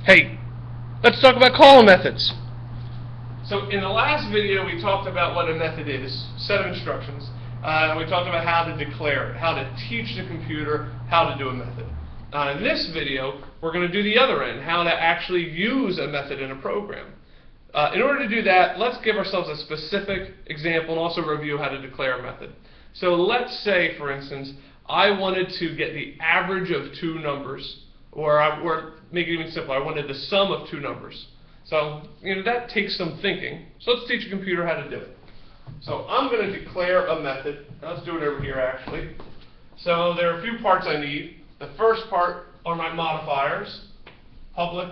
Hey, let's talk about calling methods. So in the last video we talked about what a method is, set of instructions. We talked about how to declare it, how to teach the computer how to do a method. In this video we're going to do the other end, how to actually use a method in a program. In order to do that, let's give ourselves a specific example and also review how to declare a method. So let's say, for instance, I wanted to get the average of two numbers, or make it even simpler, I wanted the sum of two numbers. So, that takes some thinking. So let's teach a computer how to do it. So I'm going to declare a method. Let's do it over here, actually. So there are a few parts I need. The first part are my modifiers, public,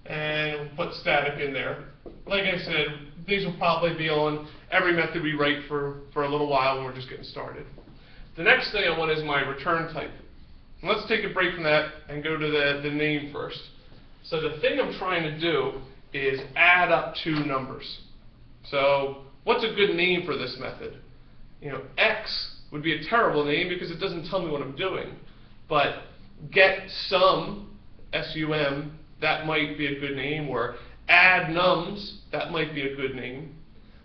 and we'll put static in there. Like I said, these will probably be on every method we write for a little while when we're just getting started. The next thing I want is my return type. And let's take a break from that and go to the name first. So the thing I'm trying to do is add up two numbers. So what's a good name for this method? X would be a terrible name because it doesn't tell me what I'm doing. But get sum, S-U-M, that might be a good name, or add nums, that might be a good name.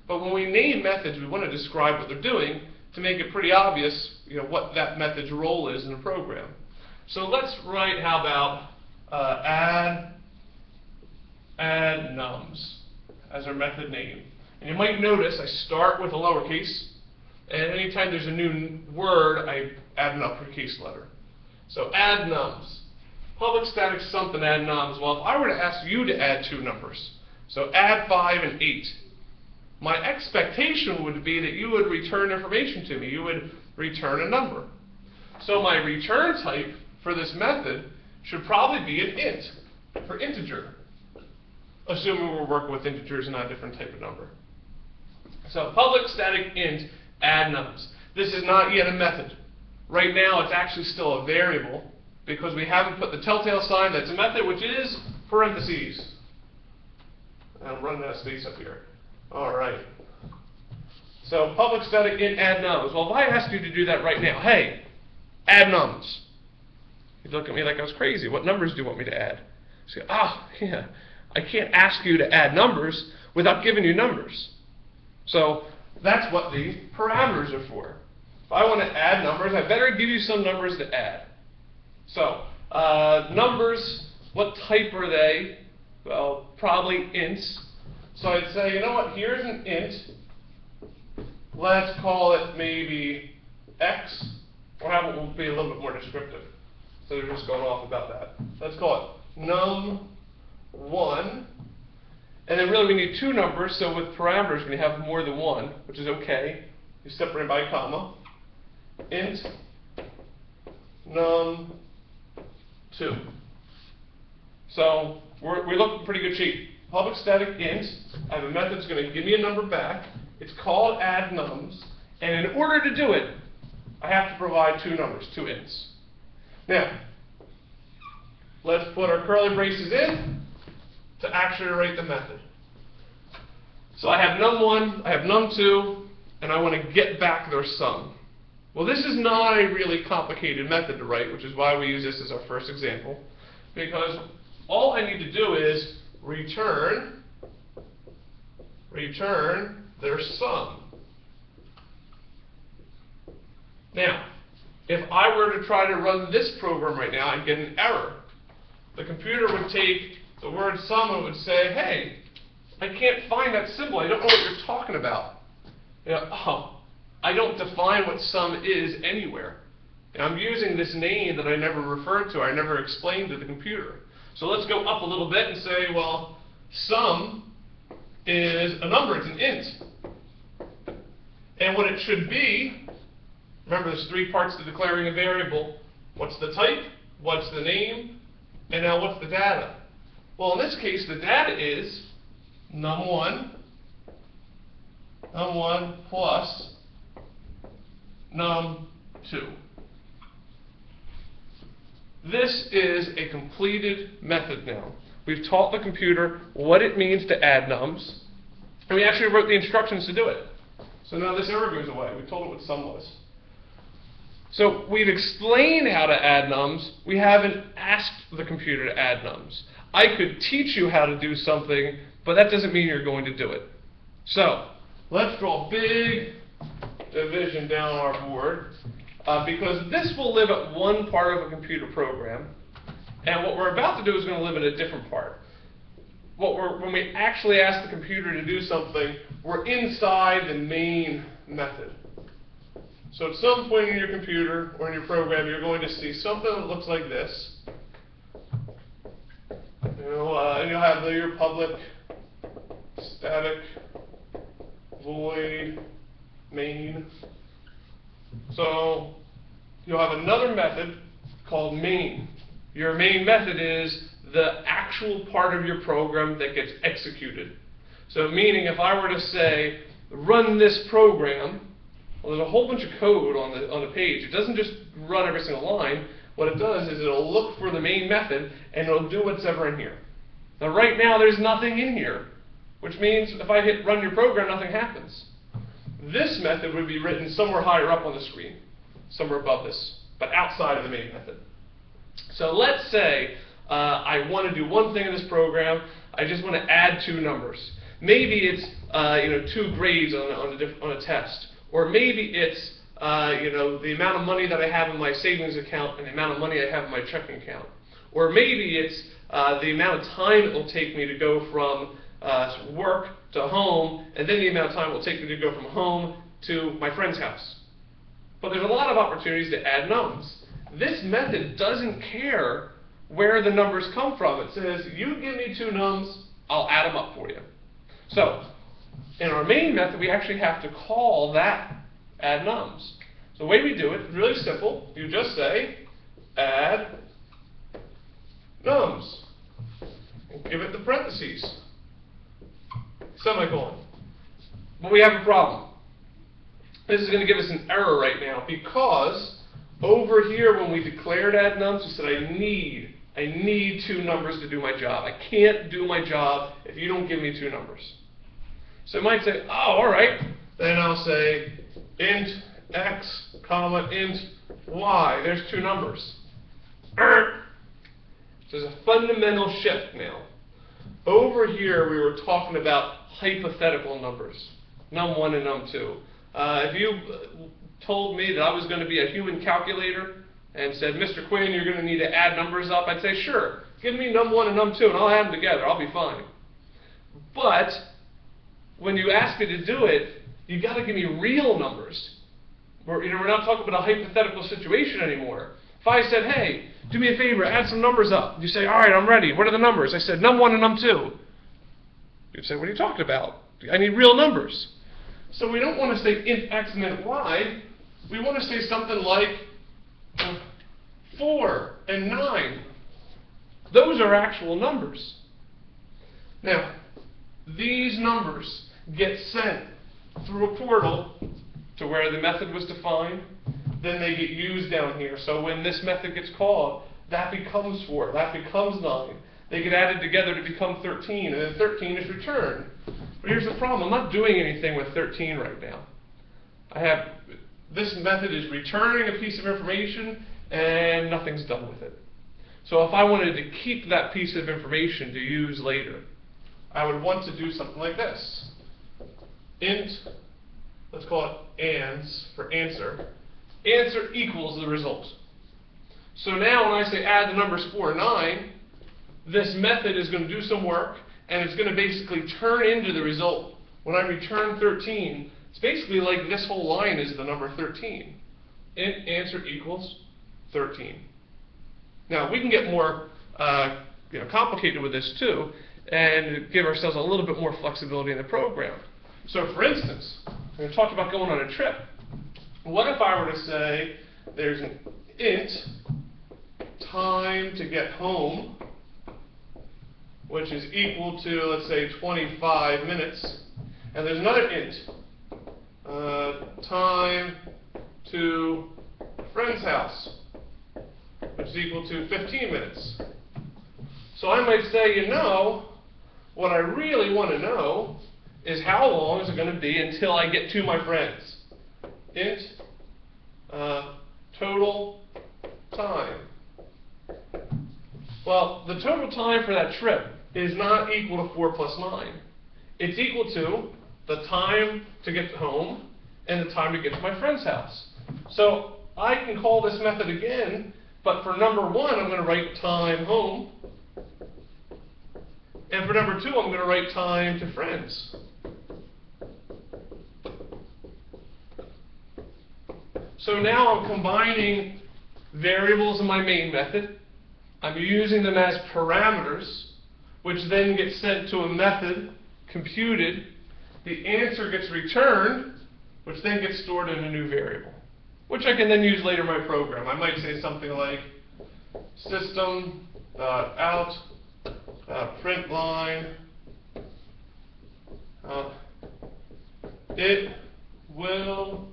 But when we name methods, we want to describe what they're doing to make it pretty obvious, what that method's role is in a program. So let's write, how about add nums as our method name. And you might notice I start with a lowercase, and anytime there's a new word, I add an uppercase letter. So add nums. Public static something add nums. Well, if I were to ask you to add two numbers, so add 5 and 8, my expectation would be that you would return information to me. You would return a number. So my return type for this method should probably be an int, for integer, assuming we're working with integers and not a different type of number. So public static int add nums. This is not yet a method. Right now it's actually still a variable because we haven't put the telltale sign that's a method, which is parentheses. I'm running out of space up here. Alright. So public static int add nums. Well, if I asked you to do that right now, hey, add nums. You'd look at me like I was crazy. What numbers do you want me to add? You say, yeah, I can't ask you to add numbers without giving you numbers. So that's what the parameters are for. If I want to add numbers, I better give you some numbers to add. So numbers, what type are they? Well, probably ints. So I'd say, you know what, here's an int. Let's call it maybe x, or how it will be a little bit more descriptive. So they're just going off about that. Let's call it num1. And then really we need two numbers, so with parameters we're going to have more than one, which is okay. You separate by a comma. Int num2. So we look in pretty good shape. Public static int, I have a method that's going to give me a number back. It's called add nums, and in order to do it, I have to provide two numbers, two ints. Now, let's put our curly braces in to actually write the method. So I have num1, I have num2, and I want to get back their sum. Well, this is not a really complicated method to write, which is why we use this as our first example, because all I need to do is return their sum. Now, if I were to try to run this program right now, I'd get an error. The computer would take the word sum and would say, hey, I can't find that symbol. I don't know what you're talking about. I don't define what sum is anywhere. And I'm using this name that I never referred to, I never explained to the computer. So let's go up a little bit and say, well, sum is a number, it's an int. And what it should be, remember there's three parts to declaring a variable. What's the type, what's the name, and now what's the data? Well, in this case, the data is num1 plus num2. This is a completed method now. We've taught the computer what it means to add nums, and we actually wrote the instructions to do it. So now this error goes away. We told it what sum was. So we've explained how to add nums. We haven't asked the computer to add nums. I could teach you how to do something, but that doesn't mean you're going to do it. So let's draw a big division down our board, because this will live at one part of a computer program, and what we're about to do is going to live in a different part. When we actually ask the computer to do something, we're inside the main method. So at some point in your computer or in your program, you're going to see something that looks like this. And you'll have your public, static, void, main. So you'll have another method called main. Your main method is the actual part of your program that gets executed. So meaning if I were to say, run this program, well, there's a whole bunch of code on the page. It doesn't just run every single line. What it does is it'll look for the main method and it'll do what's ever in here. Now right now there's nothing in here, which means if I hit run your program, nothing happens. This method would be written somewhere higher up on the screen, somewhere above this, but outside of the main method. So let's say I want to do one thing in this program. I just want to add two numbers. Maybe it's 2 grades on a test, or maybe it's the amount of money that I have in my savings account and the amount of money I have in my checking account, or maybe it's the amount of time it will take me to go from work to home, and then the amount of time it will take me to go from home to my friend's house. But there's a lot of opportunities to add nums. This method doesn't care where the numbers come from. It says, you give me 2 nums, I'll add them up for you. So in our main method, we actually have to call that add nums. So the way we do it is really simple. You just say add nums and give it the parentheses, semicolon. But we have a problem. This is going to give us an error right now because over here when we declared add nums, we said I need 2 numbers to do my job. I can't do my job if you don't give me 2 numbers. So it might say, oh, all right. Then I'll say int x, comma, int y. There's 2 numbers. There's a fundamental shift now. Over here, we were talking about hypothetical numbers, num1 and num2. If you told me that I was going to be a human calculator and said, Mr. Quinn, you're going to need to add numbers up, I'd say, sure, give me num1 and num2 and I'll add them together. I'll be fine. But when you ask me to do it, you've got to give me real numbers. We're not talking about a hypothetical situation anymore. If I said, hey, do me a favor, add some numbers up. You say, all right, I'm ready. What are the numbers? I said, num1 and num2. You'd say, what are you talking about? I need real numbers. So we don't want to say int x and int y. We want to say something like 4 and 9. Those are actual numbers. Now, these numbers get sent through a portal to where the method was defined. Then they get used down here. So when this method gets called, that becomes 4, that becomes 9. They get added together to become 13, and then 13 is returned. But here's the problem. I'm not doing anything with 13 right now. This method is returning a piece of information, and nothing's done with it. So if I wanted to keep that piece of information to use later, I would want to do something like this. Int, let's call it ans for answer. Answer equals the result. So now when I say add the numbers 4 and 9, this method is going to do some work, and it's going to basically turn into the result. When I return 13, it's basically like this whole line is the number 13. Int answer equals 13. Now we can get more complicated with this too, and give ourselves a little bit more flexibility in the program. So for instance, we talked about going on a trip. What if I were to say there's an int time to get home, which is equal to, let's say, 25 minutes, and there's another int, time to friend's house, which is equal to 15 minutes. So I might say, what I really want to know is how long is it going to be until I get to my friends. Int total time. Well, the total time for that trip is not equal to 4 plus 9. It's equal to the time to get home and the time to get to my friend's house. So I can call this method again, but for number 1, I'm going to write time home. And for number 2, I'm going to write time to friends. So now I'm combining variables in my main method. I'm using them as parameters, which then get sent to a method, computed. The answer gets returned, which then gets stored in a new variable, which I can then use later in my program. I might say something like system.out print line. It will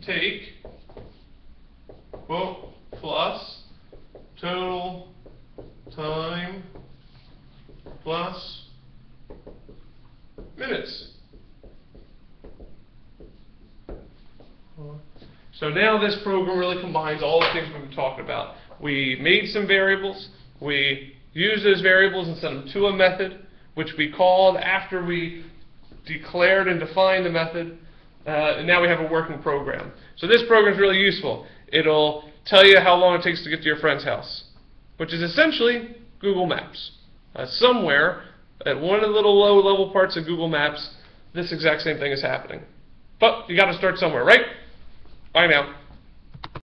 take quote plus total time plus minutes. So now this program really combines all the things we've been talking about. We made some variables, we used those variables and sent them to a method, which we called after we declared and defined the method, and now we have a working program. So this program is really useful. It'll tell you how long it takes to get to your friend's house, which is essentially Google Maps. Somewhere at one of the little low-level parts of Google Maps, this exact same thing is happening. But you got to start somewhere, right? Bye now.